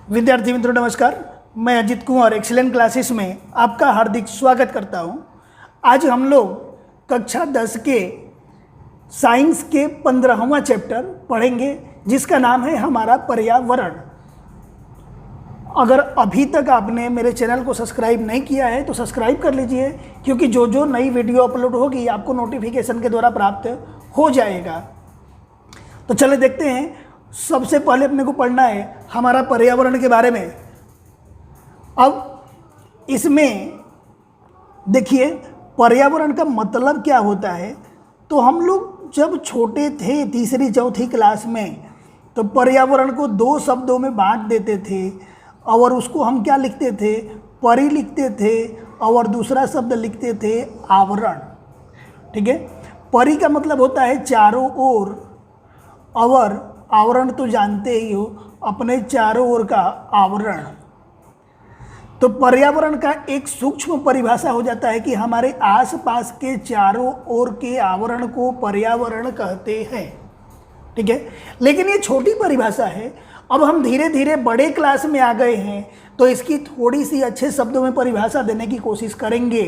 विद्यार्थी मित्रों नमस्कार, मैं अजित कुमार एक्सीलेंट क्लासेस में आपका हार्दिक स्वागत करता हूं। आज हम लोग कक्षा 10 के साइंस के 15वां चैप्टर पढ़ेंगे जिसका नाम है हमारा पर्यावरण। अगर अभी तक आपने मेरे चैनल को सब्सक्राइब नहीं किया है तो सब्सक्राइब कर लीजिए, क्योंकि जो नई वीडियो अपलोड होगी आपको नोटिफिकेशन के द्वारा प्राप्त हो जाएगा। तो चले देखते हैं। सबसे पहले अपने को पढ़ना है हमारा पर्यावरण के बारे में। अब इसमें देखिए पर्यावरण का मतलब क्या होता है। तो हम लोग जब छोटे थे तीसरी चौथी क्लास में तो पर्यावरण को दो शब्दों में बांट देते थे और उसको हम क्या लिखते थे, परि लिखते थे और दूसरा शब्द लिखते थे आवरण। ठीक है, परि का मतलब होता है चारों ओर, और आवरण तो जानते ही हो, अपने चारों ओर का आवरण। तो पर्यावरण का एक सूक्ष्म परिभाषा हो जाता है कि हमारे आसपास के चारों ओर के आवरण को पर्यावरण कहते हैं। ठीक है, लेकिन ये छोटी परिभाषा है। अब हम धीरे धीरे बड़े क्लास में आ गए हैं तो इसकी थोड़ी सी अच्छे शब्दों में परिभाषा देने की कोशिश करेंगे।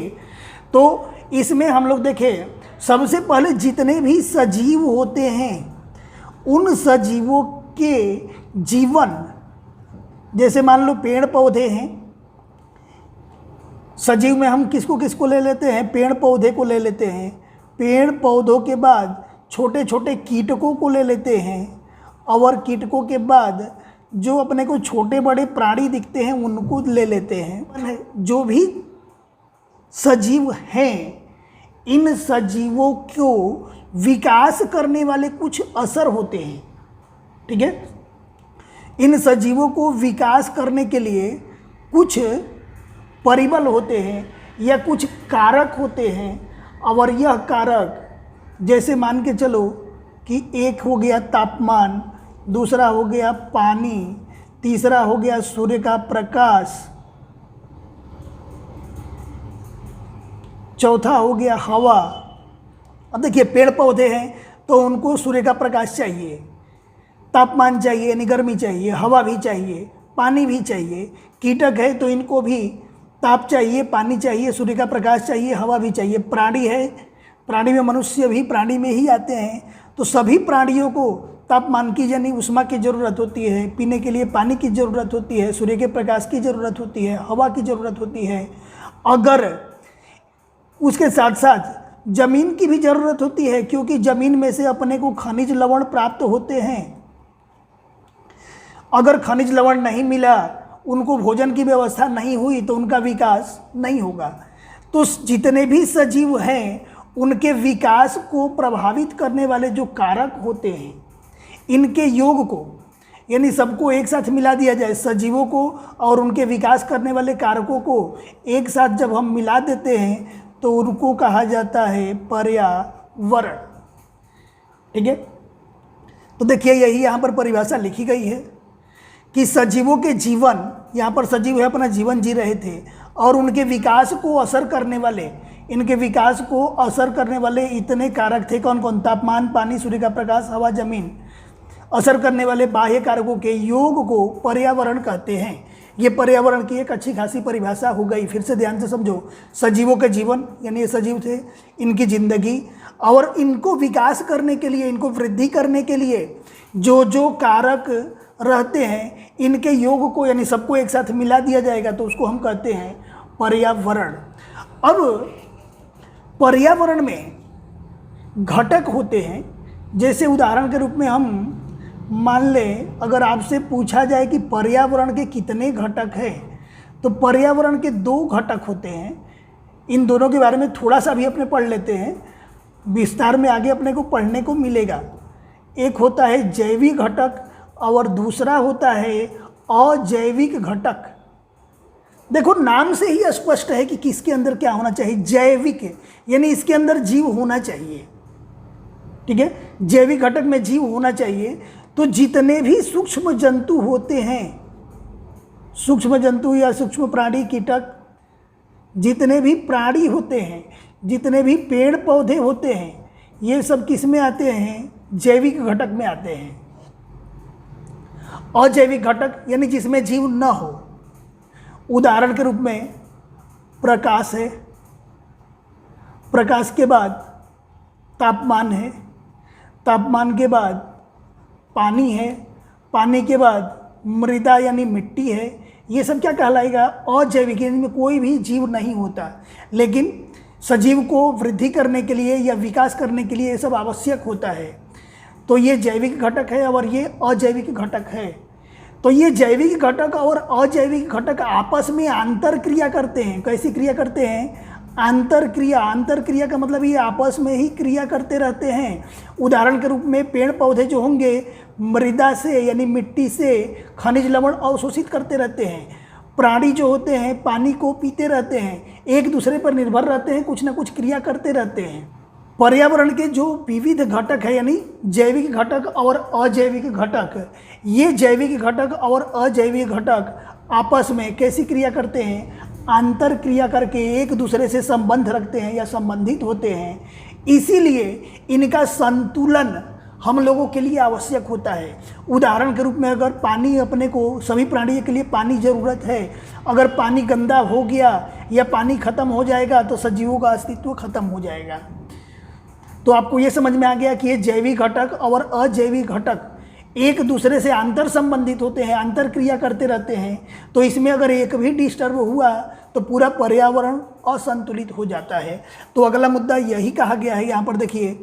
तो इसमें हम लोग देखें, सबसे पहले जितने भी सजीव होते हैं उन सजीवों के जीवन, जैसे मान लो पेड़ पौधे हैं, सजीव में हम किसको किसको ले लेते हैं, पेड़ पौधे को ले लेते हैं। पेड़ पौधों के बाद छोटे छोटे कीटकों को ले लेते हैं, और कीटकों के बाद जो अपने को छोटे बड़े प्राणी दिखते हैं उनको ले लेते हैं। जो भी सजीव हैं, इन सजीवों को विकास करने वाले कुछ असर होते हैं। ठीक है, इन सजीवों को विकास करने के लिए कुछ परिबल होते हैं या कुछ कारक होते हैं। और यह कारक जैसे मान के चलो कि एक हो गया तापमान, दूसरा हो गया पानी, तीसरा हो गया सूर्य का प्रकाश, चौथा हो गया हवा। अब देखिए पेड़ पौधे हैं तो उनको सूर्य का प्रकाश चाहिए, तापमान चाहिए यानी गर्मी चाहिए, हवा भी चाहिए, पानी भी चाहिए। कीटक है तो इनको भी ताप चाहिए, पानी चाहिए, सूर्य का प्रकाश चाहिए, हवा भी चाहिए। प्राणी है, प्राणी में मनुष्य भी प्राणी में ही आते हैं। तो सभी प्राणियों को तापमान की यानी उष्मा की ज़रूरत होती है, पीने के लिए पानी की ज़रूरत होती है, सूर्य के प्रकाश की ज़रूरत होती है, हवा की ज़रूरत होती है। अगर उसके साथ साथ ज़मीन की भी ज़रूरत होती है, क्योंकि ज़मीन में से अपने को खनिज लवण प्राप्त होते हैं। अगर खनिज लवण नहीं मिला, उनको भोजन की व्यवस्था नहीं हुई तो उनका विकास नहीं होगा। तो जितने भी सजीव हैं उनके विकास को प्रभावित करने वाले जो कारक होते हैं, इनके योग को यानी सबको एक साथ मिला दिया जाए, सजीवों को और उनके विकास करने वाले कारकों को एक साथ जब हम मिला देते हैं तो उनको कहा जाता है पर्यावरण। ठीक है, तो देखिए यही यहाँ पर परिभाषा लिखी गई है कि सजीवों के जीवन, यहाँ पर सजीव है अपना जीवन जी रहे थे और उनके विकास को असर करने वाले, इनके विकास को असर करने वाले इतने कारक थे। कौन कौन? तापमान, पानी, सूर्य का प्रकाश, हवा, जमीन। असर करने वाले बाह्य कारकों के योग को पर्यावरण कहते हैं। ये पर्यावरण की एक अच्छी खासी परिभाषा हो गई। फिर से ध्यान से समझो, सजीवों के जीवन यानी ये सजीव थे, इनकी जिंदगी, और इनको विकास करने के लिए, इनको वृद्धि करने के लिए जो कारक रहते हैं, इनके योग को यानी सबको एक साथ मिला दिया जाएगा तो उसको हम कहते हैं पर्यावरण। अब पर्यावरण में घटक होते हैं, जैसे उदाहरण के रूप में हम मान लें, अगर आपसे पूछा जाए कि पर्यावरण के कितने घटक हैं, तो पर्यावरण के दो घटक होते हैं। इन दोनों के बारे में थोड़ा सा भी अपने पढ़ लेते हैं, विस्तार में आगे अपने को पढ़ने को मिलेगा। एक होता है जैविक घटक और दूसरा होता है अजैविक घटक। देखो नाम से ही स्पष्ट है कि किसके अंदर क्या होना चाहिए। जैविक यानी इसके अंदर जीव होना चाहिए। ठीक है, जैविक घटक में जीव होना चाहिए। तो जितने भी सूक्ष्म जंतु होते हैं, सूक्ष्म जंतु या सूक्ष्म प्राणी, कीटक, जितने भी प्राणी होते हैं, जितने भी पेड़ पौधे होते हैं, ये सब किस में आते हैं? जैविक घटक में आते हैं। अजैविक घटक यानी जिसमें जीव न हो, उदाहरण के रूप में प्रकाश है, प्रकाश के बाद तापमान है, तापमान के बाद पानी है, पानी के बाद मृदा यानी मिट्टी है। ये सब क्या कहलाएगा? अजैविक, यानी में कोई भी जीव नहीं होता, लेकिन सजीव को वृद्धि करने के लिए या विकास करने के लिए ये सब आवश्यक होता है। तो ये जैविक घटक है और ये अजैविक घटक है। तो ये जैविक घटक और अजैविक घटक आपस में आंतर क्रिया करते हैं। कैसी क्रिया करते हैं? आंतर क्रिया। आंतर क्रिया का मतलब ये आपस में ही क्रिया करते रहते हैं। उदाहरण के रूप में पेड़ पौधे जो होंगे मृदा से यानी मिट्टी से खनिज लवण अवशोषित करते रहते हैं। प्राणी जो होते हैं पानी को पीते रहते हैं, एक दूसरे पर निर्भर रहते हैं, कुछ ना कुछ क्रिया करते रहते हैं। पर्यावरण के जो विविध घटक है यानी जैविक घटक और अजैविक घटक, ये जैविक घटक और अजैविक घटक आपस में कैसी क्रिया करते हैं? आंतर क्रिया करके एक दूसरे से संबंध रखते हैं या संबंधित होते हैं। इसीलिए इनका संतुलन हम लोगों के लिए आवश्यक होता है। उदाहरण के रूप में अगर पानी, अपने को सभी प्राणियों के लिए पानी ज़रूरत है, अगर पानी गंदा हो गया या पानी खत्म हो जाएगा तो सजीवों का अस्तित्व खत्म हो जाएगा। तो आपको ये समझ में आ गया कि ये जैविक घटक और अजैविक घटक एक दूसरे से अंतर संबंधित होते हैं, अंतर क्रिया करते रहते हैं। तो इसमें अगर एक भी डिस्टर्ब हुआ तो पूरा पर्यावरण असंतुलित हो जाता है। तो अगला मुद्दा यही कहा गया है यहाँ पर, देखिए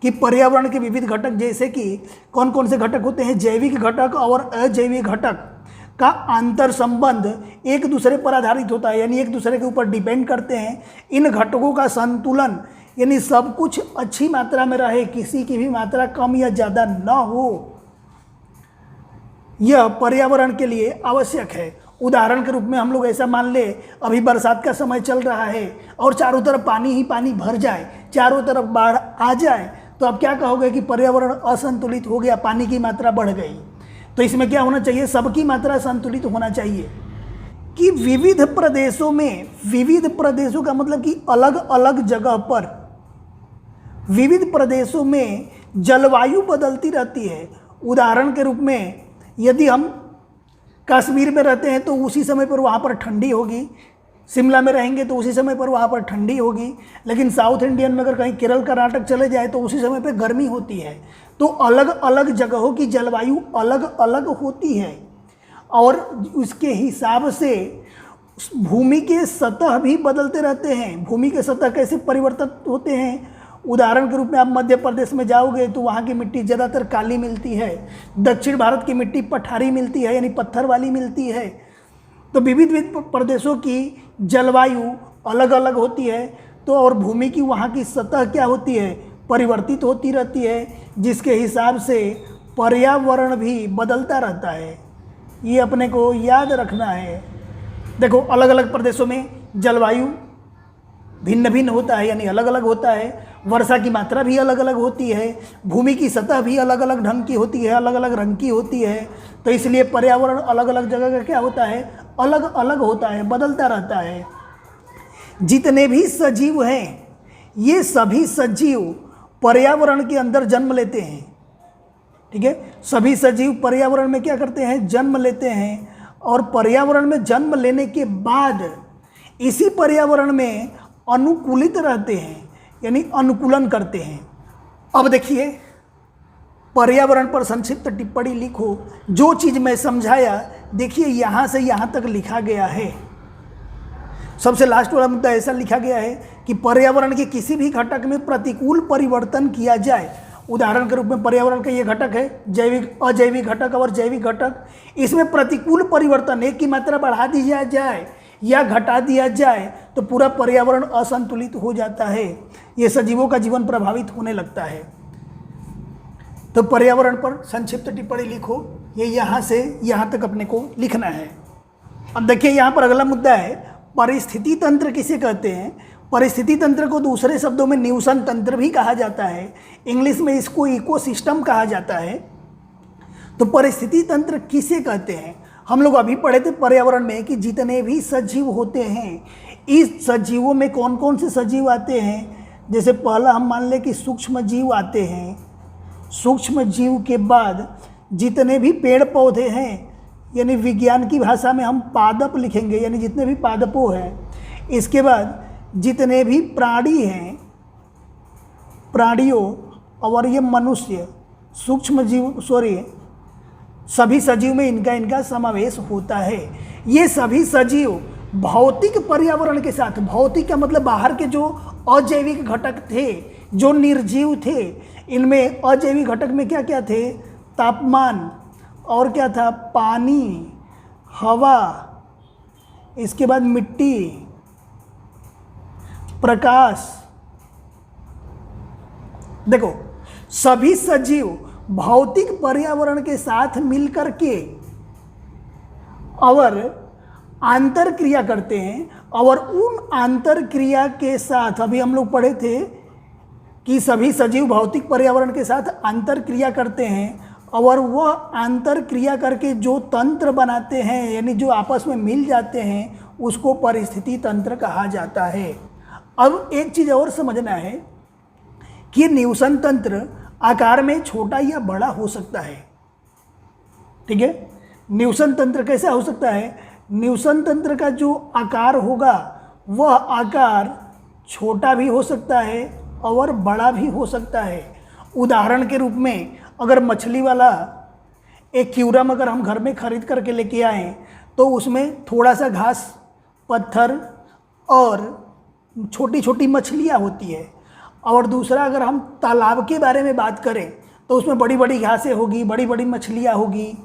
कि पर्यावरण के विविध घटक जैसे कि कौन कौन से घटक होते हैं? जैविक घटक और अजैविक घटक का अंतर संबंध एक दूसरे पर आधारित होता है, यानी एक दूसरे के ऊपर डिपेंड करते हैं। इन घटकों का संतुलन यानी सब कुछ अच्छी मात्रा में रहे, किसी की भी मात्रा कम या ज़्यादा न हो, यह पर्यावरण के लिए आवश्यक है। उदाहरण के रूप में हम लोग ऐसा मान ले, अभी बरसात का समय चल रहा है और चारों तरफ पानी ही पानी भर जाए, चारों तरफ बाढ़ आ जाए, तो आप क्या कहोगे कि पर्यावरण असंतुलित हो गया, पानी की मात्रा बढ़ गई। तो इसमें क्या होना चाहिए? सबकी मात्रा संतुलित होना चाहिए। कि विविध प्रदेशों में, विविध प्रदेशों का मतलब कि अलग अलग जगह पर, विविध प्रदेशों में जलवायु बदलती रहती है। उदाहरण के रूप में यदि हम कश्मीर में रहते हैं तो उसी समय पर वहाँ पर ठंडी होगी, शिमला में रहेंगे तो उसी समय पर वहाँ पर ठंडी होगी, लेकिन साउथ इंडियन में अगर कहीं केरल कर्नाटक चले जाए तो उसी समय पर गर्मी होती है। तो अलग अलग जगहों की जलवायु अलग अलग होती है और उसके हिसाब से भूमि के सतह भी बदलते रहते हैं। भूमि के सतह कैसे परिवर्तित होते हैं? उदाहरण के रूप में आप मध्य प्रदेश में जाओगे तो वहाँ की मिट्टी ज़्यादातर काली मिलती है, दक्षिण भारत की मिट्टी पठारी मिलती है यानी पत्थर वाली मिलती है। तो विविध प्रदेशों की जलवायु अलग अलग होती है, तो और भूमि की वहाँ की सतह क्या होती है? परिवर्तित होती रहती है, जिसके हिसाब से पर्यावरण भी बदलता रहता है। ये अपने को याद रखना है। देखो अलग अलग प्रदेशों में जलवायु भिन्न भिन्न होता है यानी अलग अलग होता है, वर्षा की मात्रा भी अलग अलग होती है, भूमि की सतह भी अलग अलग ढंग की होती है, अलग अलग रंग की होती है। तो इसलिए पर्यावरण अलग अलग जगह का क्या होता है? अलग अलग होता है, बदलता रहता है। जितने भी सजीव हैं ये सभी सजीव पर्यावरण के अंदर जन्म लेते हैं। ठीक है, सभी सजीव पर्यावरण में क्या करते हैं? जन्म लेते हैं, और पर्यावरण में जन्म लेने के बाद इसी पर्यावरण में अनुकूलित रहते हैं यानी अनुकूलन करते हैं। अब देखिए पर्यावरण पर संक्षिप्त टिप्पणी लिखो। जो चीज़ मैं समझाया देखिए यहाँ से यहाँ तक लिखा गया है। सबसे लास्ट वाला मुद्दा ऐसा लिखा गया है कि पर्यावरण के किसी भी घटक में प्रतिकूल परिवर्तन किया जाए। उदाहरण के रूप में पर्यावरण का ये घटक है जैविक, अजैविक घटक और जैविक घटक। इसमें प्रतिकूल परिवर्तन, एक की मात्रा बढ़ा दी जाए या घटा दिया जाए तो पूरा पर्यावरण असंतुलित हो जाता है, ये सजीवों का जीवन प्रभावित होने लगता है। तो पर्यावरण पर संक्षिप्त टिप्पणी लिखो, ये यहाँ से यहाँ तक अपने को लिखना है। अब देखिए यहाँ पर अगला मुद्दा है परिस्थिति तंत्र किसे कहते हैं। परिस्थिति तंत्र को दूसरे शब्दों में न्यूसन तंत्र भी कहा जाता है, इंग्लिश में इसको इकोसिस्टम कहा जाता है। तो परिस्थिति तंत्र किसे कहते हैं? हम लोग अभी पढ़े थे पर्यावरण में कि जितने भी सजीव होते हैं, इस सजीवों में कौन कौन से सजीव आते हैं। जैसे पहला हम मान लें कि सूक्ष्म जीव आते हैं, सूक्ष्म जीव के बाद जितने भी पेड़ पौधे हैं, यानी विज्ञान की भाषा में हम पादप लिखेंगे, यानी जितने भी पादपों हैं। इसके बाद जितने भी प्राणी हैं, प्राणियों और ये मनुष्य, सूक्ष्म जीव, सभी सजीव में इनका समावेश होता है। ये सभी सजीव भौतिक पर्यावरण के साथ, भौतिक का मतलब बाहर के जो अजैविक घटक थे, जो निर्जीव थे, इनमें अजैविक घटक में क्या क्या थे? तापमान, और क्या था? पानी, हवा, इसके बाद मिट्टी, प्रकाश। देखो, सभी सजीव भौतिक पर्यावरण के साथ मिलकर के और आंतर क्रिया करते हैं, और उन आंतर क्रिया के साथ अभी हम लोग पढ़े थे कि सभी सजीव भौतिक पर्यावरण के साथ आंतर क्रिया करते हैं, और वह आंतर क्रिया करके जो तंत्र बनाते हैं, यानी जो आपस में मिल जाते हैं, उसको परिस्थिति तंत्र कहा जाता है। अब एक चीज़ और समझना है कि निवसन तंत्र आकार में छोटा या बड़ा हो सकता है। ठीक है, निवसन तंत्र कैसा हो सकता है? निवसन तंत्र का जो आकार होगा वह आकार छोटा भी हो सकता है और बड़ा भी हो सकता है। उदाहरण के रूप में अगर मछली वाला एक्वेरियम अगर हम घर में खरीद करके लेके आएँ तो उसमें थोड़ा सा घास, पत्थर और छोटी छोटी मछलियाँ होती है, और दूसरा अगर हम तालाब के बारे में बात करें तो उसमें बड़ी बड़ी घासें होगी, बड़ी बड़ी मछलियाँ होगी,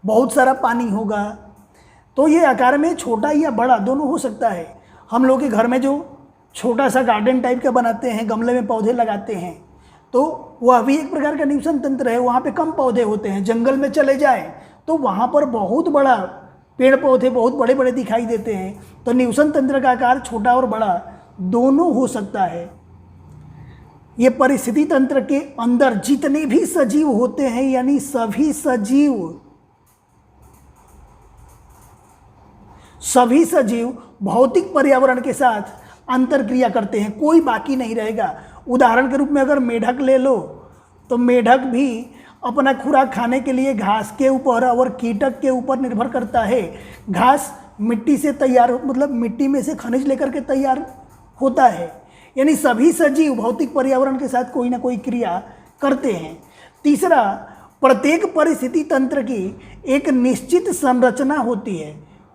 बहुत सारा पानी होगा। तो ये आकार में छोटा या बड़ा दोनों हो सकता है। हम लोग के घर में जो छोटा सा गार्डन टाइप का बनाते हैं, गमले में पौधे लगाते हैं, तो वह भी एक प्रकार का निवसन तंत्र है। वहाँ पे कम पौधे होते हैं। जंगल में चले जाएं तो वहाँ पर बहुत बड़ा पेड़ पौधे बहुत बड़े बड़े दिखाई देते हैं। तो निवसन तंत्र का आकार छोटा और बड़ा दोनों हो सकता है। ये परिस्थिति तंत्र के अंदर जितने भी सजीव होते हैं, यानी सभी सजीव भौतिक पर्यावरण के साथ अंतर क्रिया करते हैं, कोई बाकी नहीं रहेगा। उदाहरण के रूप में अगर मेढक ले लो तो मेढक भी अपना खुराक खाने के लिए घास के ऊपर और कीटक के ऊपर निर्भर करता है। घास मिट्टी से तैयार, मतलब मिट्टी में से खनिज लेकर के तैयार होता है। यानी सभी सजीव भौतिक पर्यावरण के साथ कोई ना कोई क्रिया करते हैं। तीसरा, प्रत्येक परिस्थिति तंत्र की एक निश्चित संरचना होती है,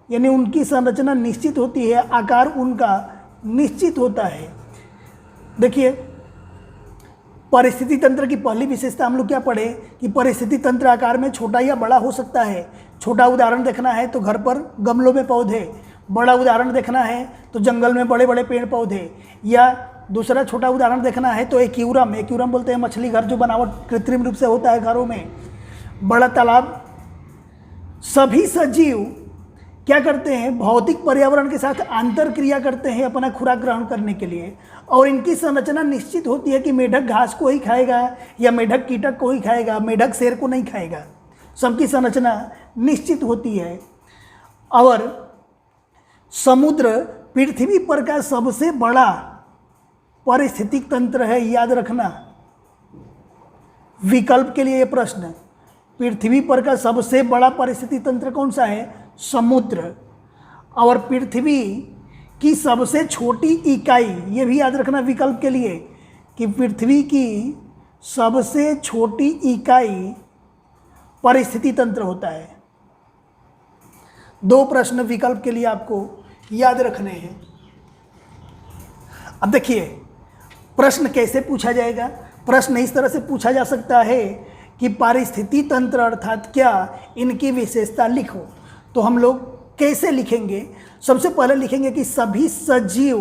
यानी उनकी संरचना निश्चित होती है, आकार उनका निश्चित होता है। देखिए, परिस्थिति तंत्र की पहली विशेषता हम लोग क्या पढ़े कि परिस्थिति तंत्र आकार में छोटा या बड़ा हो सकता है। छोटा उदाहरण देखना है तो घर पर गमलों में पौधे, बड़ा उदाहरण देखना है तो जंगल में बड़े बड़े पेड़ पौधे, या दूसरा छोटा उदाहरण देखना है तो एक्वेरियम बोलते हैं मछली घर जो बनावट कृत्रिम रूप से होता है घरों में, बड़ा तालाब। सभी सजीव क्या करते हैं? भौतिक पर्यावरण के साथ आंतर क्रिया करते हैं अपना खुराक ग्रहण करने के लिए, और इनकी संरचना निश्चित होती है कि मेढक घास को ही खाएगा या मेढक कीटक को ही खाएगा, मेढक शेर को नहीं खाएगा। सबकी संरचना निश्चित होती है। और समुद्र पृथ्वी पर का सबसे बड़ा पारिस्थितिक तंत्र है, याद रखना। विकल्प के लिए ये प्रश्न, पृथ्वी पर का सबसे बड़ा पारिस्थितिक तंत्र कौन सा है? समुद्र। और पृथ्वी की सबसे छोटी इकाई, ये भी याद रखना विकल्प के लिए, कि पृथ्वी की सबसे छोटी इकाई परिस्थिति तंत्र होता है। दो प्रश्न विकल्प के लिए आपको याद रखने हैं। अब देखिए, प्रश्न कैसे पूछा जाएगा? प्रश्न इस तरह से पूछा जा सकता है कि पारिस्थिति तंत्र अर्थात क्या, इनकी विशेषता लिखो। तो हम लोग कैसे लिखेंगे? सबसे पहले लिखेंगे कि सभी सजीव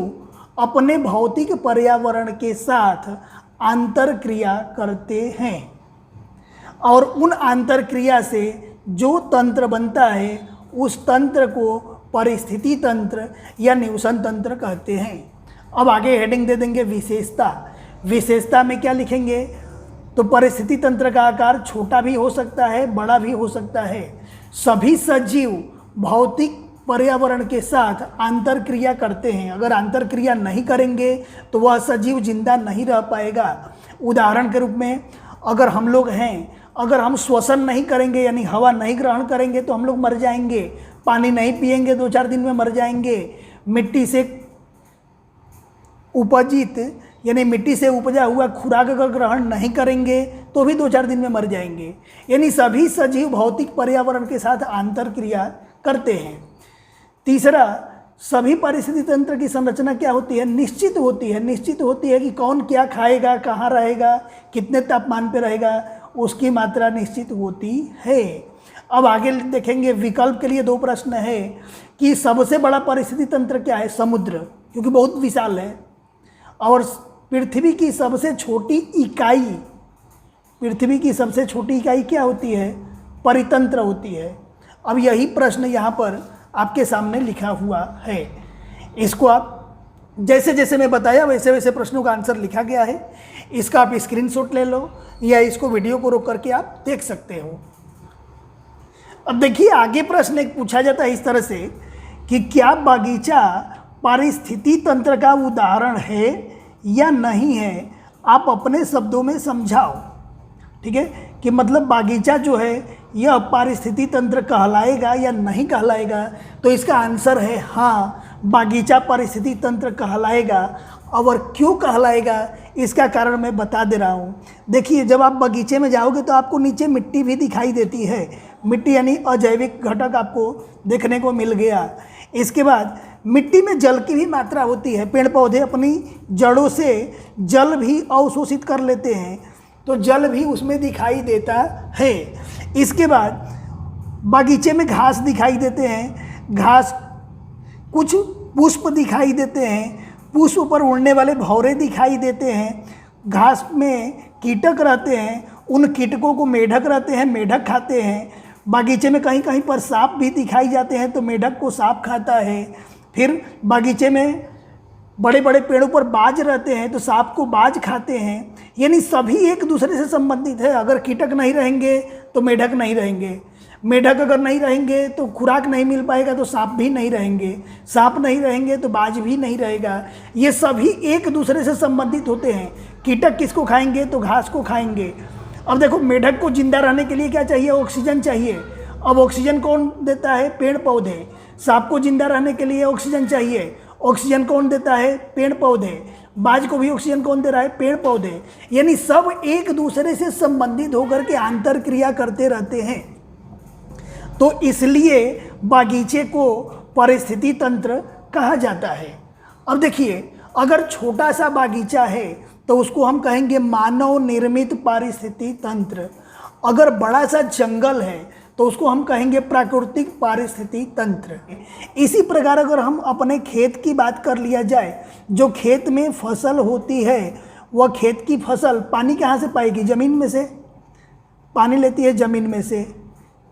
अपने भौतिक पर्यावरण के साथ आंतर क्रिया करते हैं, और उन आंतर क्रिया से जो तंत्र बनता है उस तंत्र को परिस्थिति तंत्र या निवसन तंत्र कहते हैं। अब आगे हेडिंग दे देंगे विशेषता। विशेषता में क्या लिखेंगे? तो परिस्थिति तंत्र का आकार छोटा भी हो सकता है, बड़ा भी हो सकता है। सभी सजीव भौतिक पर्यावरण के साथ आंतर क्रिया करते हैं। अगर आंतर क्रिया नहीं करेंगे तो वह सजीव जिंदा नहीं रह पाएगा। उदाहरण के रूप में अगर हम लोग हैं अगर हम श्वसन नहीं करेंगे यानी हवा नहीं ग्रहण करेंगे तो हम लोग मर जाएंगे, पानी नहीं पिएंगे 2-4 दिन में मर जाएंगे, मिट्टी से उपजित यानी मिट्टी से उपजा हुआ खुराक अगर ग्रहण नहीं करेंगे तो भी 2-4 दिन में मर जाएंगे। यानी सभी सजीव भौतिक पर्यावरण के साथ आंतर क्रिया करते हैं। तीसरा, सभी पारिस्थितिकी तंत्र की संरचना क्या होती है? निश्चित होती है। निश्चित होती है कि कौन क्या खाएगा, कहाँ रहेगा, कितने तापमान पे रहेगा, उसकी मात्रा निश्चित होती है। अब आगे देखेंगे, विकल्प के लिए 2 प्रश्न है कि सबसे बड़ा पारिस्थितिकी तंत्र क्या है? समुद्र, क्योंकि बहुत विशाल है। और पृथ्वी की सबसे छोटी इकाई, पृथ्वी की सबसे छोटी इकाई क्या होती है? परितंत्र होती है। अब यही प्रश्न यहाँ पर आपके सामने लिखा हुआ है। इसको आप जैसे जैसे मैं बताया वैसे वैसे प्रश्नों का आंसर लिखा गया है। इसका आप स्क्रीनशॉट ले लो या इसको वीडियो को रोक करके आप देख सकते हो। अब देखिए, आगे प्रश्न एक पूछा जाता है इस तरह से कि क्या बागीचा पारिस्थितिकी तंत्र का उदाहरण है या नहीं है? आप अपने शब्दों में समझाओ। ठीक है, कि मतलब बागीचा जो है यह पारिस्थितिकी तंत्र कहलाएगा या नहीं कहलाएगा? तो इसका आंसर है हाँ, बागीचा पारिस्थितिकी तंत्र कहलाएगा। और क्यों कहलाएगा इसका कारण मैं बता दे रहा हूँ। देखिए, जब आप बगीचे में जाओगे तो आपको नीचे मिट्टी भी दिखाई देती है। मिट्टी यानी अजैविक घटक आपको देखने को मिल गया। इसके बाद मिट्टी में जल की भी मात्रा होती है। पेड़ पौधे अपनी जड़ों से जल भी अवशोषित कर लेते हैं, तो जल भी उसमें दिखाई देता है। इसके बाद बागीचे में घास दिखाई देते हैं, घास, कुछ पुष्प दिखाई देते हैं, पुष्प पर उड़ने वाले भौरे दिखाई देते हैं, घास में कीटक रहते हैं, उन कीटकों को मेढक रहते हैं, मेढक खाते हैं। बागीचे में कहीं कहीं पर सांप भी दिखाई जाते हैं, तो मेढक को सांप खाता है। फिर बागीचे में बड़े बड़े पेड़ों पर बाज रहते हैं, तो सांप को बाज खाते हैं। यानी सभी एक दूसरे से संबंधित है। अगर कीटक नहीं रहेंगे तो मेढक नहीं रहेंगे, मेढक अगर नहीं रहेंगे तो खुराक नहीं मिल पाएगा, तो सांप भी नहीं रहेंगे, सांप नहीं रहेंगे तो बाज भी नहीं रहेगा। ये सभी एक दूसरे से संबंधित होते हैं। कीटक किसको खाएंगे? तो घास को खाएंगे। अब देखो, मेढक को जिंदा रहने के लिए क्या चाहिए? ऑक्सीजन चाहिए। अब ऑक्सीजन कौन देता है? पेड़ पौधे। सांप को जिंदा रहने के लिए ऑक्सीजन चाहिए। ऑक्सीजन कौन देता है? पेड़ पौधे। बाज को भी ऑक्सीजन कौन दे रहा है? पेड़ पौधे। यानी सब एक दूसरे से संबंधित होकर के आंतर क्रिया करते रहते हैं। तो इसलिए बागीचे को पारिस्थितिकी तंत्र कहा जाता है। अब देखिए, अगर छोटा सा बागीचा है तो उसको हम कहेंगे मानव निर्मित पारिस्थितिकी तंत्र। अगर बड़ा सा जंगल है तो उसको हम कहेंगे प्राकृतिक पारिस्थितिकी तंत्र। इसी प्रकार अगर हम अपने खेत की बात कर लिया जाए, जो खेत में फसल होती है, वह खेत की फसल पानी कहाँ से पाएगी? ज़मीन में से पानी लेती है, ज़मीन में से।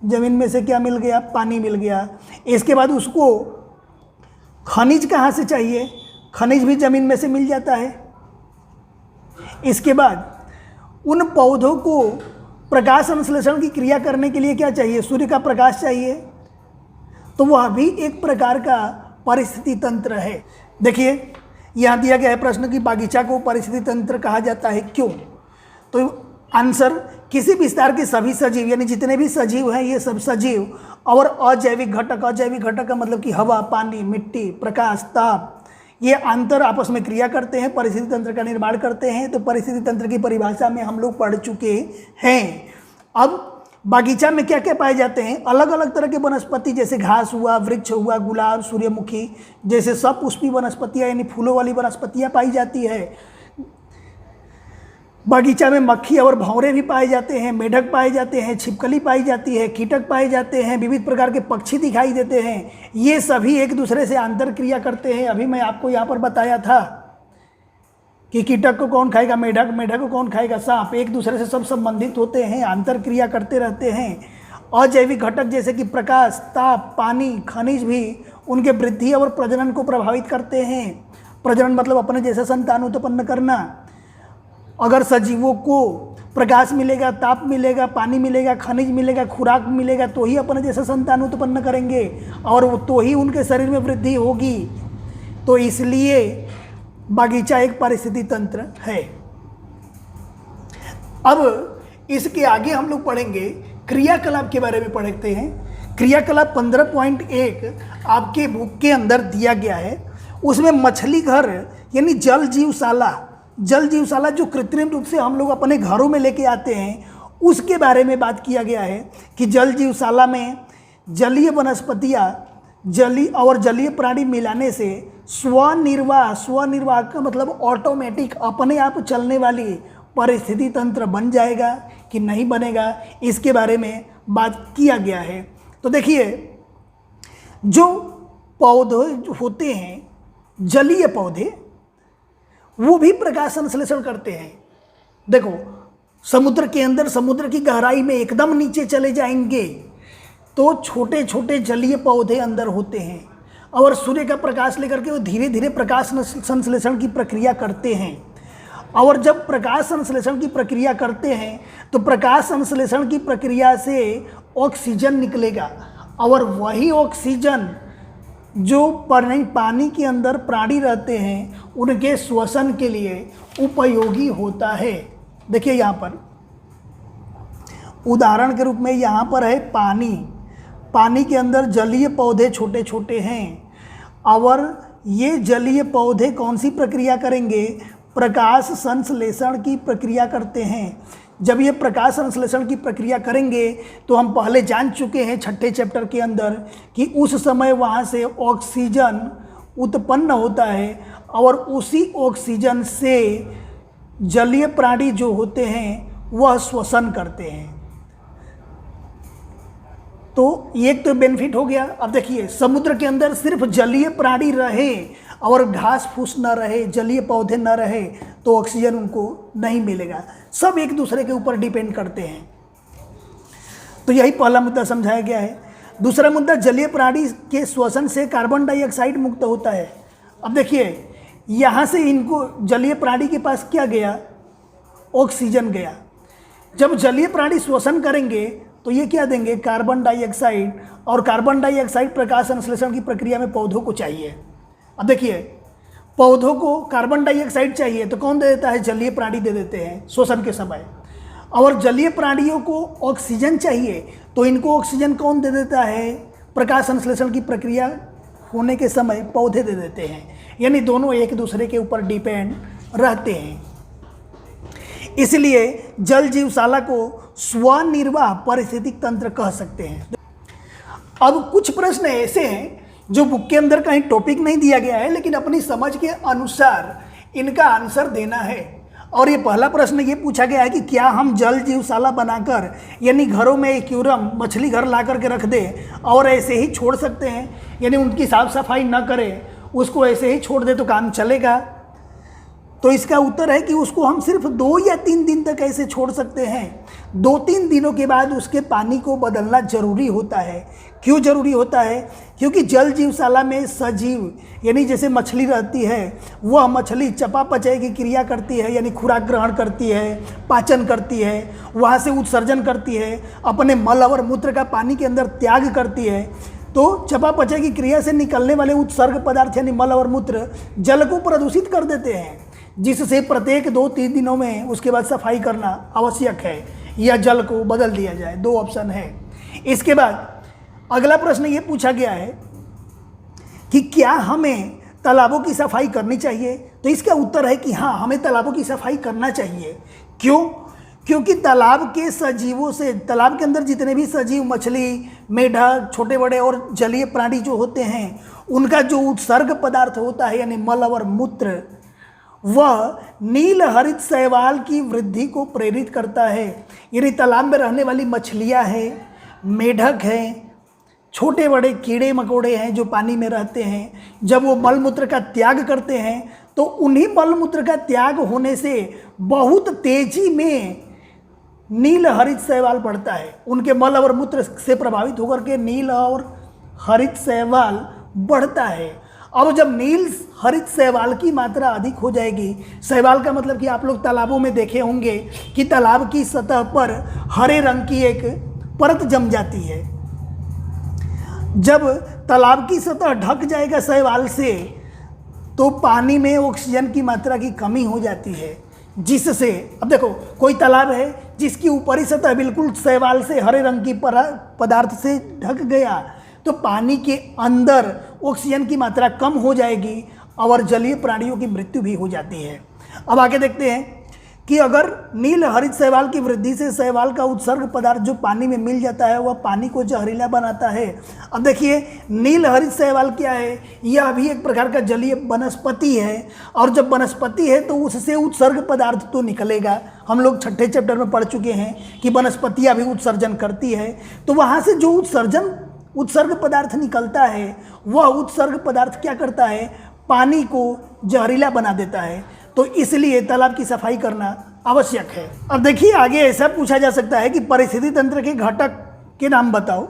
ज़मीन में से क्या मिल गया? पानी मिल गया। इसके बाद उसको खनिज कहाँ से चाहिए? खनिज भी ज़मीन में से मिल जाता है। इसके बाद उन पौधों को प्रकाश संश्लेषण की क्रिया करने के लिए क्या चाहिए? सूर्य का प्रकाश चाहिए। तो वह भी एक प्रकार का पारिस्थितिकी तंत्र है। देखिए, यहाँ दिया गया है प्रश्न कि बागीचा को पारिस्थितिकी तंत्र कहा जाता है, क्यों? तो आंसर, किसी विस्तार के सभी सजीव यानी जितने भी सजीव हैं, ये सब सजीव और अजैविक घटक, अजैविक घटक का मतलब कि हवा, पानी, मिट्टी, प्रकाश, ताप, ये अंतर आपस में क्रिया करते हैं, पारिस्थितिकी तंत्र का निर्माण करते हैं। तो पारिस्थितिकी तंत्र की परिभाषा में हम लोग पढ़ चुके हैं। अब बागीचा में क्या क्या पाए जाते हैं? अलग अलग तरह के वनस्पति, जैसे घास हुआ, वृक्ष हुआ, गुलाब, सूर्यमुखी जैसे सपुष्पी वनस्पतियाँ यानी फूलों वाली वनस्पतियाँ पाई जाती है। बागीचा में मक्खी और भंवरे भी पाए जाते हैं, मेढक पाए जाते हैं, छिपकली पाई जाती है, कीटक पाए जाते हैं, विविध प्रकार के पक्षी दिखाई देते हैं। ये सभी एक दूसरे से अंतर क्रिया करते हैं। अभी मैं आपको यहाँ पर बताया था कि कीटक को कौन खाएगा? मेढक। मेढक को कौन खाएगा? सांप। एक दूसरे से सब संबंधित होते हैं, अंतर क्रिया करते रहते हैं। अजैविक घटक जैसे कि प्रकाश, ताप, पानी, खनिज भी उनके वृद्धि और प्रजनन को प्रभावित करते हैं। प्रजनन मतलब अपने जैसा संतान उत्पन्न करना। अगर सजीवों को प्रकाश मिलेगा, ताप मिलेगा, पानी मिलेगा, खनिज मिलेगा, खुराक मिलेगा, तो ही अपने जैसा संतान उत्पन्न करेंगे और तो ही उनके शरीर में वृद्धि होगी। तो इसलिए बागीचा एक पारिस्थितिकी तंत्र है। अब इसके आगे हम लोग पढ़ेंगे क्रियाकलाप के बारे में पढ़ते हैं। क्रियाकलाप 15.1 आपके बुक के अंदर दिया गया है। उसमें मछली घर यानी जल जीवशाला जो कृत्रिम रूप से हम लोग अपने घरों में लेके आते हैं, उसके बारे में बात किया गया है कि जल जीवशाला में जलीय वनस्पतियाँ जलीय प्राणी मिलाने से स्वनिर्वाह का मतलब ऑटोमेटिक अपने आप चलने वाली परिस्थिति तंत्र बन जाएगा कि नहीं बनेगा, इसके बारे में बात किया गया है। तो देखिए, जो पौधे होते हैं, जलीय पौधे, वो भी प्रकाश संश्लेषण करते हैं। देखो, समुद्र के अंदर, समुद्र की गहराई में एकदम नीचे चले जाएंगे तो छोटे छोटे जलीय पौधे अंदर होते हैं और सूर्य का प्रकाश लेकर के वो धीरे धीरे प्रकाश संश्लेषण की प्रक्रिया करते हैं। और जब प्रकाश संश्लेषण की प्रक्रिया करते हैं तो प्रकाश संश्लेषण की प्रक्रिया से ऑक्सीजन निकलेगा और वही ऑक्सीजन जो पानी के अंदर प्राणी रहते हैं उनके श्वसन के लिए उपयोगी होता है। देखिए, यहाँ पर उदाहरण के रूप में यहाँ पर है पानी के अंदर जलीय पौधे छोटे छोटे हैं और ये जलीय पौधे कौन सी प्रक्रिया करेंगे? प्रकाश संश्लेषण की प्रक्रिया करते हैं। जब ये प्रकाश संश्लेषण की प्रक्रिया करेंगे तो हम पहले जान चुके हैं 6ठे चैप्टर के अंदर कि उस समय वहाँ से ऑक्सीजन उत्पन्न होता है और उसी ऑक्सीजन से जलीय प्राणी जो होते हैं वह श्वसन करते हैं। तो एक तो बेनिफिट हो गया। अब देखिए, समुद्र के अंदर सिर्फ जलीय प्राणी रहे और घास फूस न रहे, जलीय पौधे न रहे तो ऑक्सीजन उनको नहीं मिलेगा। सब एक दूसरे के ऊपर डिपेंड करते हैं। तो यही पहला मुद्दा समझाया गया है। दूसरा मुद्दा, जलीय प्राणी के श्वसन से कार्बन डाइऑक्साइड मुक्त होता है। अब देखिए, यहाँ से इनको जलीय प्राणी के पास क्या गया? ऑक्सीजन गया। जब जलीय प्राणी श्वसन करेंगे तो ये क्या देंगे? कार्बन डाइऑक्साइड, और कार्बन डाइऑक्साइड प्रकाश संश्लेषण की प्रक्रिया में पौधों को चाहिए। अब देखिए, पौधों को कार्बन डाइऑक्साइड चाहिए तो कौन दे देता है? जलीय प्राणी दे देते हैं श्वसन के समय। और जलीय प्राणियों को ऑक्सीजन चाहिए तो इनको ऑक्सीजन कौन दे देता है? प्रकाश संश्लेषण की प्रक्रिया होने के समय पौधे दे देते हैं। यानी दोनों एक दूसरे के ऊपर डिपेंड रहते हैं। इसलिए जल जीवशाला को स्वनिर्वाह पारिस्थितिक तंत्र कह सकते हैं। अब कुछ प्रश्न ऐसे हैं जो बुक के अंदर कहीं टॉपिक नहीं दिया गया है, लेकिन अपनी समझ के अनुसार इनका आंसर देना है। और ये पहला प्रश्न ये पूछा गया है कि क्या हम जल जीवशाला बनाकर, यानी घरों में एक्वेरियम मछली घर ला करके रख दें और ऐसे ही छोड़ सकते हैं? यानी उनकी साफ सफाई न करें, उसको ऐसे ही छोड़ दे तो काम चलेगा? तो इसका उत्तर है कि उसको हम सिर्फ 2 या 3 दिन तक ऐसे छोड़ सकते हैं। 2-3 दिनों के बाद उसके पानी को बदलना जरूरी होता है। क्यों जरूरी होता है? क्योंकि जल जीवशाला में सजीव, यानी जैसे मछली रहती है, वह मछली चयापचय की क्रिया करती है, यानी खुराक ग्रहण करती है, पाचन करती है, वहाँ से उत्सर्जन करती है, अपने मल और मूत्र का पानी के अंदर त्याग करती है। तो चयापचय की क्रिया से निकलने वाले उत्सर्ग पदार्थ यानी मल और मूत्र जल को प्रदूषित कर देते हैं, जिससे प्रत्येक 2-3 दिनों में उसके बाद सफाई करना आवश्यक है या जल को बदल दिया जाए। 2 ऑप्शन है। इसके बाद अगला प्रश्न ये पूछा गया है कि क्या हमें तालाबों की सफाई करनी चाहिए? तो इसका उत्तर है कि हाँ, हमें तालाबों की सफाई करना चाहिए। क्यों? क्योंकि तालाब के सजीवों से, तालाब के अंदर जितने भी सजीव, मछली, मेढक, छोटे बड़े और जलीय प्राणी जो होते हैं, उनका जो उत्सर्ग पदार्थ होता है यानी मल और मूत्र, वह नील हरित शैवाल की वृद्धि को प्रेरित करता है। यानी तालाब में रहने वाली मछलियां हैं, मेढक हैं, छोटे बड़े कीड़े मकोड़े हैं जो पानी में रहते हैं, जब वो मलमूत्र का त्याग करते हैं तो उन्हीं मलमूत्र का त्याग होने से बहुत तेजी में नील हरित शैवाल बढ़ता है। उनके मल और मूत्र से प्रभावित होकर के नील और हरित शैवाल बढ़ता है। अब जब नील हरित शैवाल की मात्रा अधिक हो जाएगी, शैवाल का मतलब कि आप लोग तालाबों में देखे होंगे कि तालाब की सतह पर हरे रंग की एक परत जम जाती है। जब तालाब की सतह ढक जाएगा शैवाल से तो पानी में ऑक्सीजन की मात्रा की कमी हो जाती है, जिससे, अब देखो, कोई तालाब है जिसकी ऊपरी सतह बिल्कुल शैवाल से हरे रंग की पदार्थ से ढक गया तो पानी के अंदर ऑक्सीजन की मात्रा कम हो जाएगी और जलीय प्राणियों की मृत्यु भी हो जाती है। अब आगे देखते हैं कि अगर नील हरित शैवाल की वृद्धि से शैवाल का उत्सर्ग पदार्थ जो पानी में मिल जाता है वह पानी को जहरीला बनाता है। अब देखिए नील हरित शैवाल क्या है, यह भी एक प्रकार का जलीय वनस्पति है और जब वनस्पति है तो उससे उत्सर्ग पदार्थ तो निकलेगा। हम लोग छठे चैप्टर में पढ़ चुके हैं कि वनस्पतियाँ भी उत्सर्जन करती है, तो वहाँ से जो उत्सर्ग पदार्थ निकलता है वह उत्सर्ग पदार्थ क्या करता है, पानी को जहरीला बना देता है। तो इसलिए तालाब की सफाई करना आवश्यक है। अब देखिए आगे ऐसा पूछा जा सकता है कि परिस्थिति तंत्र के घटक के नाम बताओ।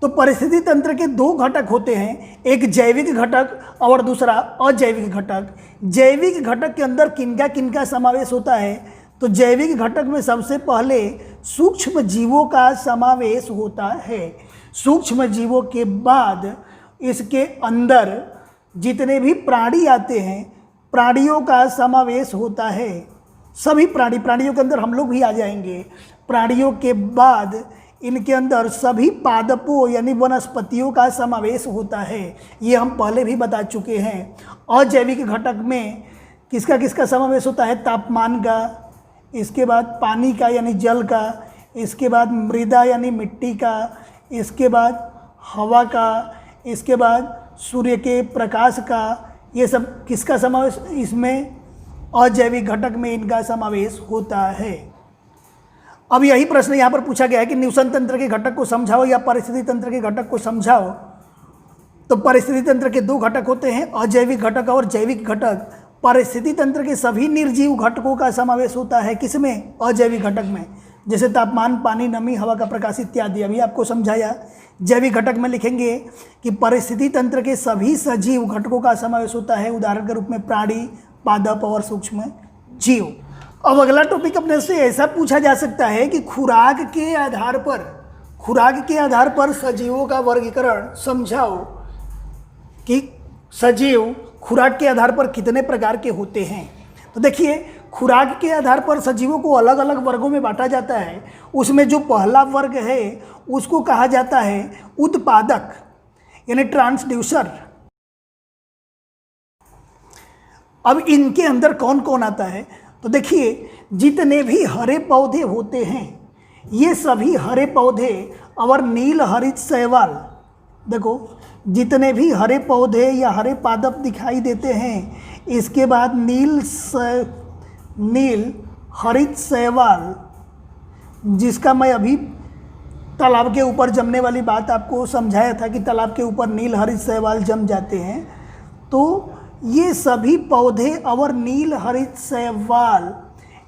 तो परिस्थिति तंत्र के दो घटक होते हैं, एक जैविक घटक और दूसरा अजैविक घटक। जैविक घटक के अंदर किनका किनका समावेश होता है, तो जैविक घटक में सबसे पहले सूक्ष्म जीवों का समावेश होता है। सूक्ष्म जीवों के बाद इसके अंदर जितने भी प्राणी आते हैं प्राणियों का समावेश होता है। सभी प्राणियों के अंदर हम लोग भी आ जाएंगे। प्राणियों के बाद इनके अंदर सभी पादपों यानी वनस्पतियों का समावेश होता है। ये हम पहले भी बता चुके हैं। अजैविक घटक में किसका किसका समावेश होता है, तापमान का, इसके बाद पानी का यानी जल का, इसके बाद मृदा यानी मिट्टी का, इसके बाद हवा का, इसके बाद सूर्य के प्रकाश का। ये सब किसका समावेश, इसमें अजैविक घटक में इनका समावेश होता है। अब यही प्रश्न यहाँ पर पूछा गया है कि निवसन तंत्र के घटक को समझाओ या परिस्थिति तंत्र के घटक को समझाओ। तो परिस्थिति तंत्र के दो घटक होते हैं, अजैविक घटक और जैविक घटक। परिस्थिति तंत्र के सभी निर्जीव घटकों का समावेश होता है किसमें, अजैविक घटक में, जैसे तापमान, पानी, नमी, हवा का प्रकाश इत्यादि। अभी आपको समझाया। जैविक घटक में लिखेंगे कि परिस्थिति तंत्र के सभी सजीव घटकों का समावेश होता है, उदाहरण के रूप में प्राणी, पादप और सूक्ष्म जीव। अब अगला टॉपिक अपने से ऐसा पूछा जा सकता है कि खुराक के आधार पर सजीवों का वर्गीकरण समझाओ कि सजीव खुराक के आधार पर कितने प्रकार के होते हैं। तो देखिए खुराक के आधार पर सजीवों को अलग अलग वर्गों में बांटा जाता है। उसमें जो पहला वर्ग है उसको कहा जाता है उत्पादक यानी ट्रांसड्यूसर। अब इनके अंदर कौन कौन आता है, तो देखिए जितने भी हरे पौधे होते हैं ये सभी हरे पौधे और नील हरित शैवाल, देखो जितने भी हरे पौधे या हरे पादप दिखाई देते हैं, इसके बाद नील हरित शैवाल, जिसका मैं अभी तालाब के ऊपर जमने वाली बात आपको समझाया था कि तालाब के ऊपर नील हरित शैवाल जम जाते हैं। तो ये सभी पौधे और नील हरित शैवाल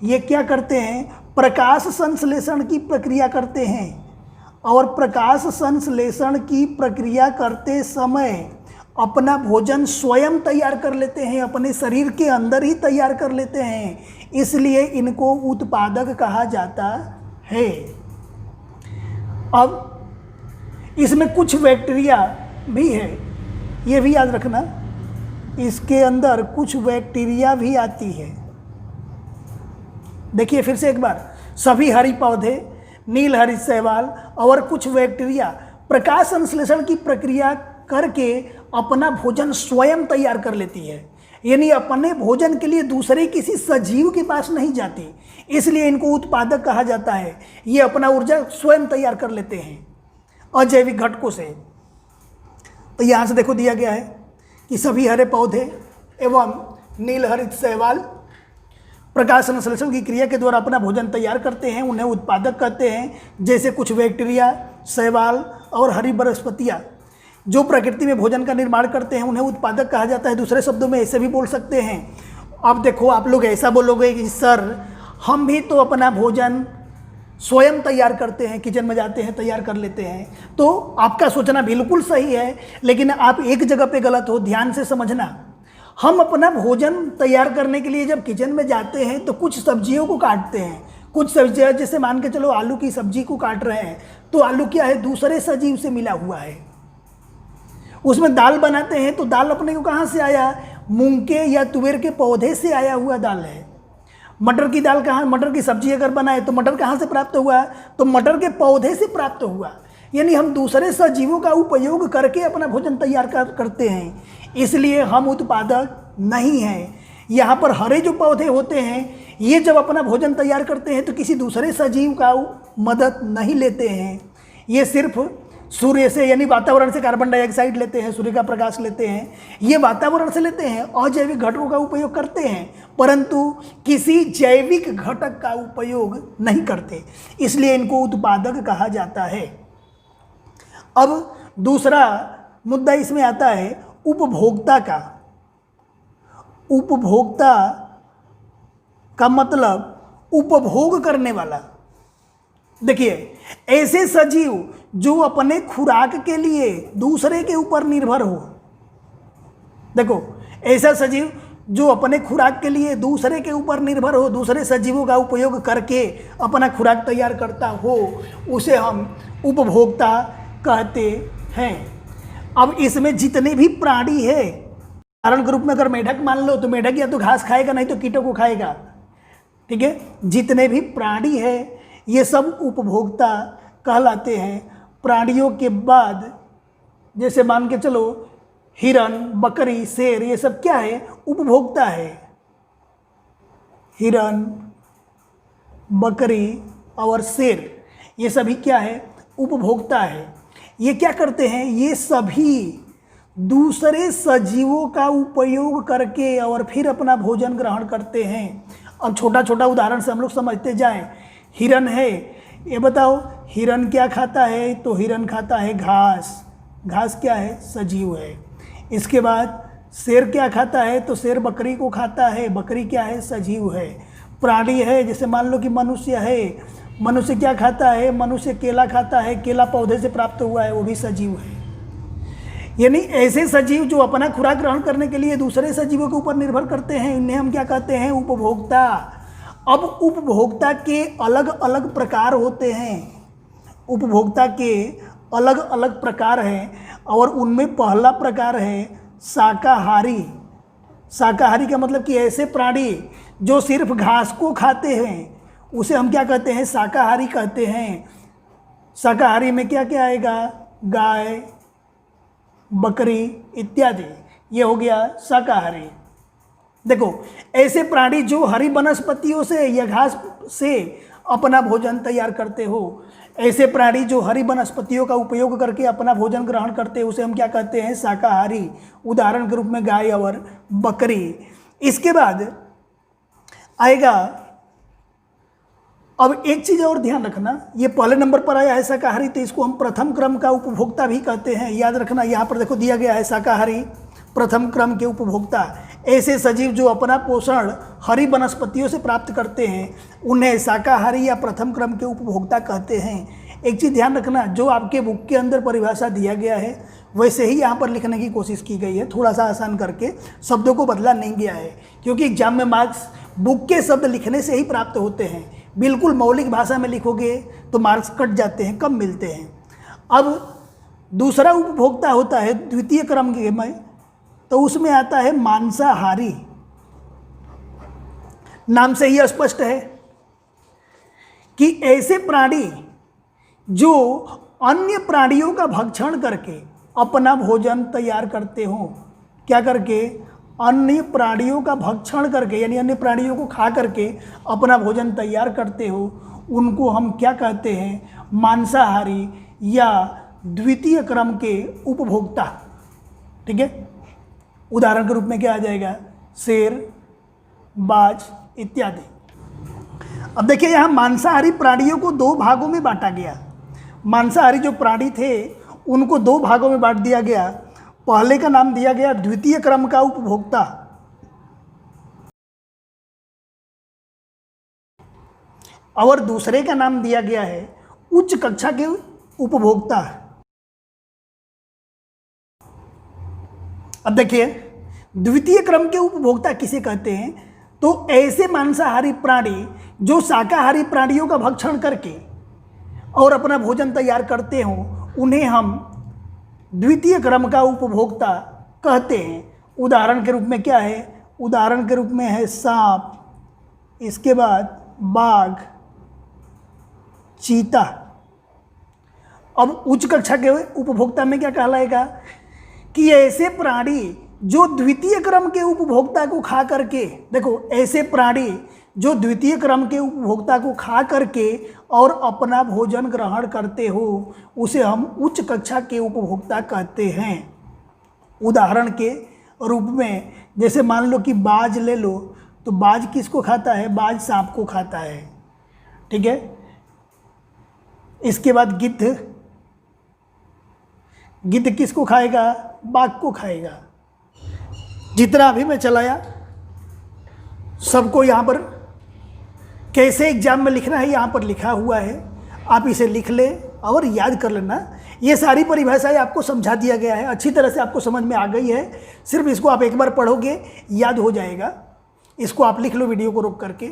ये क्या करते हैं, प्रकाश संश्लेषण की प्रक्रिया करते हैं। और प्रकाश संश्लेषण की प्रक्रिया करते समय अपना भोजन स्वयं तैयार कर लेते हैं, अपने शरीर के अंदर ही तैयार कर लेते हैं, इसलिए इनको उत्पादक कहा जाता है। अब इसमें कुछ बैक्टीरिया भी है, ये भी याद रखना, इसके अंदर कुछ बैक्टीरिया भी आती है। देखिए फिर से एक बार, सभी हरी पौधे, नील हरित शैवाल और कुछ बैक्टीरिया प्रकाश संश्लेषण की प्रक्रिया करके अपना भोजन स्वयं तैयार कर लेती है, यानी अपने भोजन के लिए दूसरे किसी सजीव के पास नहीं जाती, इसलिए इनको उत्पादक कहा जाता है। ये अपना ऊर्जा स्वयं तैयार कर लेते हैं अजैविक घटकों से। तो यहाँ से देखो दिया गया है कि सभी हरे पौधे एवं नील हरित शैवाल प्रकाश संश्लेषण की क्रिया के द्वारा अपना भोजन तैयार करते हैं, उन्हें उत्पादक कहते हैं। जैसे कुछ बैक्टीरिया, शैवाल और हरी वनस्पतियाँ जो प्रकृति में भोजन का निर्माण करते हैं उन्हें उत्पादक कहा जाता है। दूसरे शब्दों में ऐसे भी बोल सकते हैं। अब देखो आप लोग ऐसा बोलोगे कि सर हम भी तो अपना भोजन स्वयं तैयार करते हैं, किचन में जाते हैं तैयार कर लेते हैं। तो आपका सोचना बिल्कुल सही है, लेकिन आप एक जगह पे गलत हो, ध्यान से समझना। हम अपना भोजन तैयार करने के लिए जब किचन में जाते हैं तो कुछ सब्जियों को काटते हैं। कुछ सब्जियाँ जैसे मान के चलो आलू की सब्जी को काट रहे हैं, तो आलू क्या है, दूसरे सजीव से मिला हुआ है। उसमें दाल बनाते हैं तो दाल अपने को कहाँ से आया, मूंग के या तुवेर के पौधे से आया हुआ दाल है। मटर की दाल कहाँ, मटर की सब्जी अगर बनाए तो मटर कहाँ से प्राप्त हुआ? तो मटर के पौधे से प्राप्त हुआ। यानी हम दूसरे सजीवों का उपयोग करके अपना भोजन तैयार करते हैं, इसलिए हम उत्पादक नहीं हैं। यहाँ पर हरे जो पौधे होते हैं ये जब अपना भोजन तैयार करते हैं तो किसी दूसरे सजीव का मदद नहीं लेते हैं, ये सिर्फ सूर्य से यानी वातावरण से कार्बन डाइऑक्साइड लेते हैं, सूर्य का प्रकाश लेते हैं, ये वातावरण से लेते हैं, अजैविक घटकों का उपयोग करते हैं, परंतु किसी जैविक घटक का उपयोग नहीं करते, इसलिए इनको उत्पादक कहा जाता है। अब दूसरा मुद्दा इसमें आता है उपभोक्ता का। उपभोक्ता का मतलब उपभोग करने वाला। देखिए, ऐसे सजीव जो अपने खुराक के लिए दूसरे के ऊपर निर्भर हो। देखो, ऐसा सजीव जो अपने खुराक के लिए दूसरे के ऊपर निर्भर हो, दूसरे सजीवों का उपयोग करके अपना खुराक तैयार करता हो, उसे हम उपभोक्ता कहते हैं। अब इसमें जितने भी प्राणी है, उदाहरण के रूप में अगर मेढक मान लो तो मेढक या तो घास खाएगा नहीं तो कीटों को खाएगा, ठीक है। जितने भी प्राणी है ये सब उपभोक्ता कहलाते हैं। प्राणियों के बाद जैसे मान के चलो हिरन, बकरी, शेर, ये सब क्या है? उपभोक्ता है। हिरन, बकरी और शेर ये सभी क्या है? उपभोक्ता है। ये क्या करते हैं? ये सभी दूसरे सजीवों का उपयोग करके और फिर अपना भोजन ग्रहण करते हैं। अब छोटा छोटा उदाहरण से हम लोग समझते जाएं। हिरन है, ये बताओ हिरन क्या खाता है? तो हिरन खाता है घास। घास क्या है? सजीव है। इसके बाद शेर क्या खाता है? तो शेर बकरी को खाता है। बकरी क्या है? सजीव है। प्राणी है, जैसे मान लो कि मनुष्य है, मनुष्य क्या खाता है? मनुष्य केला खाता है। केला पौधे से प्राप्त हुआ है, वो भी सजीव है। यानी ऐसे सजीव जो अपना खुराक ग्रहण करने के लिए दूसरे सजीवों के ऊपर निर्भर करते हैं, इन्हें हम क्या कहते हैं? उपभोक्ता। अब उपभोक्ता के अलग अलग प्रकार होते हैं। उपभोक्ता के अलग अलग प्रकार हैं और उनमें पहला प्रकार है शाकाहारी। शाकाहारी का मतलब कि ऐसे प्राणी जो सिर्फ घास को खाते हैं, उसे हम क्या कहते हैं? शाकाहारी कहते हैं। शाकाहारी में क्या क्या आएगा? गाय, बकरी इत्यादि, ये हो गया शाकाहारी। देखो, ऐसे प्राणी जो हरी वनस्पतियों से या घास से अपना भोजन तैयार करते हो, ऐसे प्राणी जो हरी वनस्पतियों का उपयोग करके अपना भोजन ग्रहण करते हैं, उसे हम क्या कहते हैं? शाकाहारी। उदाहरण के रूप में गाय और बकरी। इसके बाद आएगा, अब एक चीज़ और ध्यान रखना, ये पहले नंबर पर आया है शाकाहारी, तो इसको हम प्रथम क्रम का उपभोक्ता भी कहते हैं। याद रखना, यहाँ पर देखो दिया गया है शाकाहारी प्रथम क्रम के उपभोक्ता। ऐसे सजीव जो अपना पोषण हरी वनस्पतियों से प्राप्त करते हैं, उन्हें शाकाहारी या प्रथम क्रम के उपभोक्ता कहते हैं। एक चीज़ ध्यान रखना, जो आपके बुक के अंदर परिभाषा दिया गया है वैसे ही यहाँ पर लिखने की कोशिश की गई है, थोड़ा सा आसान करके, शब्दों को बदला नहीं गया है, क्योंकि एग्जाम में मार्क्स बुक के शब्द लिखने से ही प्राप्त होते हैं। बिल्कुल मौलिक भाषा में लिखोगे तो मार्क्स कट जाते हैं, कम मिलते हैं। अब दूसरा उपभोक्ता होता है द्वितीय क्रम के में, तो उसमें आता है मांसाहारी। नाम से ही स्पष्ट है कि ऐसे प्राणी जो अन्य प्राणियों का भक्षण करके अपना भोजन तैयार करते हो। क्या करके? अन्य प्राणियों का भक्षण करके, यानी अन्य प्राणियों को खा करके अपना भोजन तैयार करते हो, उनको हम क्या कहते हैं? मांसाहारी या द्वितीय क्रम के उपभोक्ता। ठीक है। उदाहरण के रूप में क्या आ जाएगा? शेर, बाज इत्यादि। अब देखिए, यहाँ मांसाहारी प्राणियों को दो भागों में बांटा गया। मांसाहारी जो प्राणी थे उनको दो भागों में बांट दिया गया। पहले का नाम दिया गया द्वितीय क्रम का उपभोक्ता, और दूसरे का नाम दिया गया है उच्च कक्षा के उपभोक्ता। अब देखिए, द्वितीय क्रम के उपभोक्ता किसे कहते हैं? तो ऐसे मांसाहारी प्राणी जो शाकाहारी प्राणियों का भक्षण करके और अपना भोजन तैयार करते हो, उन्हें हम द्वितीय क्रम का उपभोक्ता कहते हैं। उदाहरण के रूप में क्या है? उदाहरण के रूप में है सांप इसके बाद बाघ, चीता। अब उच्च कक्षा के उपभोक्ता में क्या कहलाएगा कि ऐसे प्राणी जो द्वितीय क्रम के उपभोक्ता को खा करके, देखो ऐसे प्राणी जो द्वितीय क्रम के उपभोक्ता को खा करके और अपना भोजन ग्रहण करते हो, उसे हम उच्च कक्षा के उपभोक्ता कहते हैं। उदाहरण के रूप में जैसे मान लो कि बाज ले लो, तो बाज किसको खाता है? बाज सांप को खाता है, ठीक है। इसके बाद गिद्ध, गिद्ध किसको खाएगा? बाघ को खाएगा। जितना अभी मैं चलाया सबको यहाँ पर कैसे एग्जाम में लिखना है यहाँ पर लिखा हुआ है, आप इसे लिख ले और याद कर लेना। ये सारी परिभाषाएं आपको समझा दिया गया है, अच्छी तरह से आपको समझ में आ गई है। सिर्फ इसको आप एक बार पढ़ोगे याद हो जाएगा। इसको आप लिख लो वीडियो को रोक करके।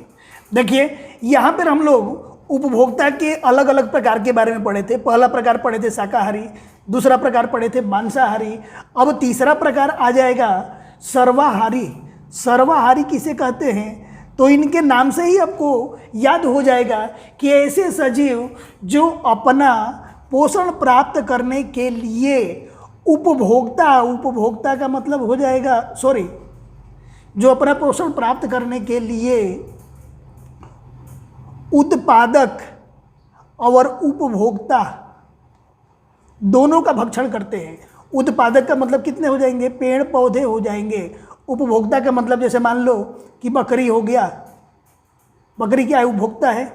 देखिए यहाँ पर हम लोग उपभोक्ता के अलग अलग प्रकार के बारे में पढ़े थे। पहला प्रकार पढ़े थे शाकाहारी, दूसरा प्रकार पढ़े थे मांसाहारी, अब तीसरा प्रकार आ जाएगा सर्वाहारी। सर्वाहारी किसे कहते हैं? तो इनके नाम से ही आपको याद हो जाएगा कि ऐसे सजीव जो अपना पोषण प्राप्त करने के लिए उपभोक्ता का मतलब हो जाएगा जो अपना पोषण प्राप्त करने के लिए उत्पादक और उपभोक्ता दोनों का भक्षण करते हैं। उत्पादक का मतलब कितने हो जाएंगे? पेड़ पौधे हो जाएंगे। उपभोक्ता का मतलब जैसे मान लो कि बकरी हो गया, बकरी क्या है? उपभोक्ता है।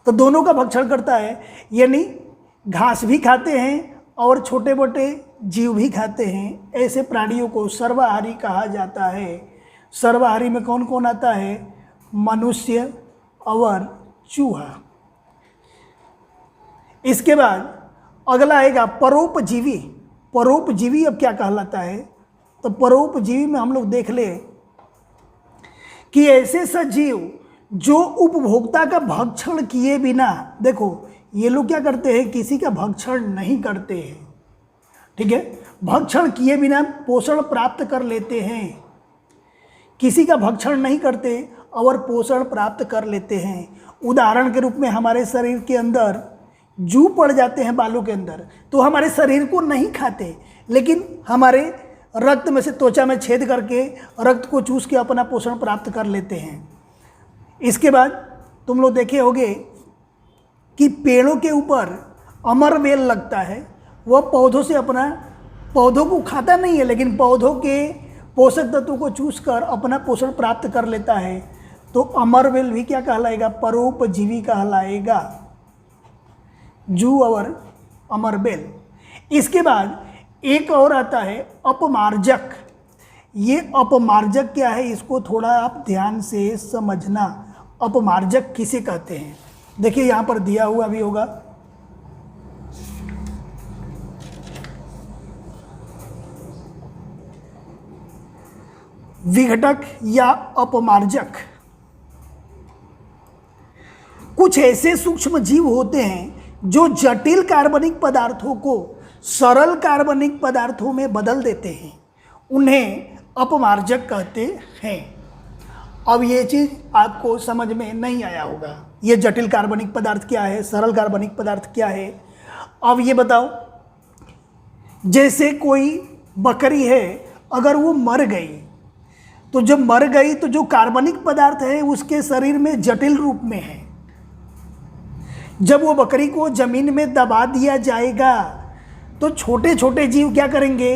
तो दोनों का भक्षण करता है, यानी घास भी खाते हैं और छोटे मोटे जीव भी खाते हैं। ऐसे प्राणियों को सर्वाहारी कहा जाता है। सर्वाहारी में कौन कौन आता है? मनुष्य और चूहा। इसके बाद अगला आएगा परोपजीवी। परोपजीवी अब क्या कहलाता है? तो परोपजीवी में हम लोग देख ले कि ऐसे सजीव जो उपभोक्ता का भक्षण किए बिना, देखो ये लोग क्या करते हैं? किसी का भक्षण नहीं करते हैं, ठीक है। भक्षण किए बिना पोषण प्राप्त कर लेते हैं। किसी का भक्षण नहीं करते और पोषण प्राप्त कर लेते हैं। उदाहरण के रूप में हमारे शरीर के अंदर जू पड़ जाते हैं बालों के अंदर, तो हमारे शरीर को नहीं खाते, लेकिन हमारे रक्त में से त्वचा में छेद करके रक्त को चूस के अपना पोषण प्राप्त कर लेते हैं। इसके बाद तुम लोग देखे होंगे कि पेड़ों के ऊपर अमरबेल लगता है। वह पौधों से अपना, पौधों को खाता नहीं है लेकिन पौधों के पोषक तत्वों को चूस कर अपना पोषण प्राप्त कर लेता है। तो अमरबेल भी क्या कहलाएगा? परोपजीवी कहलाएगा, जू और अमरबेल। इसके बाद एक और आता है अपमार्जक। ये अपमार्जक क्या है? इसको थोड़ा आप ध्यान से समझना। अपमार्जक किसे कहते हैं? देखिए यहाँ पर दिया हुआ भी होगा। विघटक या अपमार्जक कुछ ऐसे सूक्ष्म जीव होते हैं जो जटिल कार्बनिक पदार्थों को सरल कार्बनिक पदार्थों में बदल देते हैं। उन्हें अपमार्जक कहते हैं। अब ये चीज़ आपको समझ में नहीं आया होगा, ये जटिल कार्बनिक पदार्थ क्या है, सरल कार्बनिक पदार्थ क्या है। अब ये बताओ, जैसे कोई बकरी है, अगर वो मर गई तो जब मर गई तो जो कार्बनिक पदार्थ है उसके शरीर में जटिल रूप में है। जब वो बकरी को जमीन में दबा दिया जाएगा तो छोटे छोटे जीव क्या करेंगे?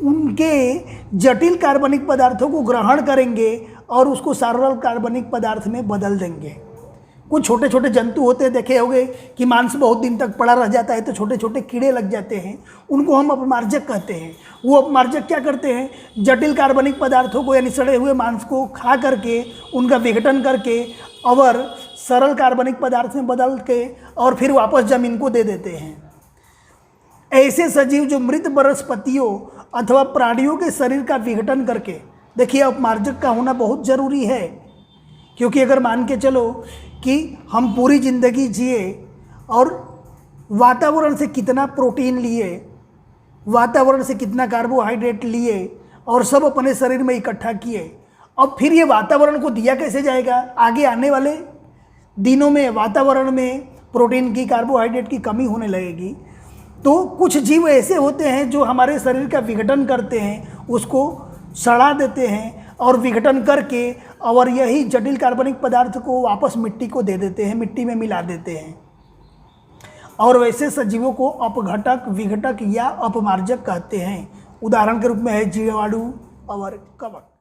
उनके जटिल कार्बनिक पदार्थों को ग्रहण करेंगे और उसको सरल कार्बनिक पदार्थ में बदल देंगे। कुछ छोटे छोटे जंतु होते हैं, देखे होंगे कि मांस बहुत दिन तक पड़ा रह जाता है तो छोटे छोटे कीड़े लग जाते हैं, उनको हम अपमार्जक कहते हैं। वो अपमार्जक क्या करते हैं? जटिल कार्बनिक पदार्थों को यानी सड़े हुए मांस को खा करके उनका विघटन करके और सरल कार्बनिक पदार्थ में बदल के और फिर वापस जमीन को दे देते हैं। ऐसे सजीव जो मृत वनस्पतियों अथवा प्राणियों के शरीर का विघटन करके, देखिए अपमार्जक का होना बहुत ज़रूरी है, क्योंकि अगर मान के चलो कि हम पूरी ज़िंदगी जिए और वातावरण से कितना प्रोटीन लिए, वातावरण से कितना कार्बोहाइड्रेट लिए और सब अपने शरीर में इकट्ठा किए अब फिर ये वातावरण को दिया कैसे जाएगा? आगे आने वाले दिनों में वातावरण में प्रोटीन की, कार्बोहाइड्रेट की कमी होने लगेगी। तो कुछ जीव ऐसे होते हैं जो हमारे शरीर का विघटन करते हैं, उसको सड़ा देते हैं और विघटन करके और यही जटिल कार्बनिक पदार्थ को वापस मिट्टी को दे देते हैं, मिट्टी में मिला देते हैं। और वैसे सजीवों को अपघटक, विघटक या अपमार्जक कहते हैं। उदाहरण के रूप में है जीवाणु और कवक।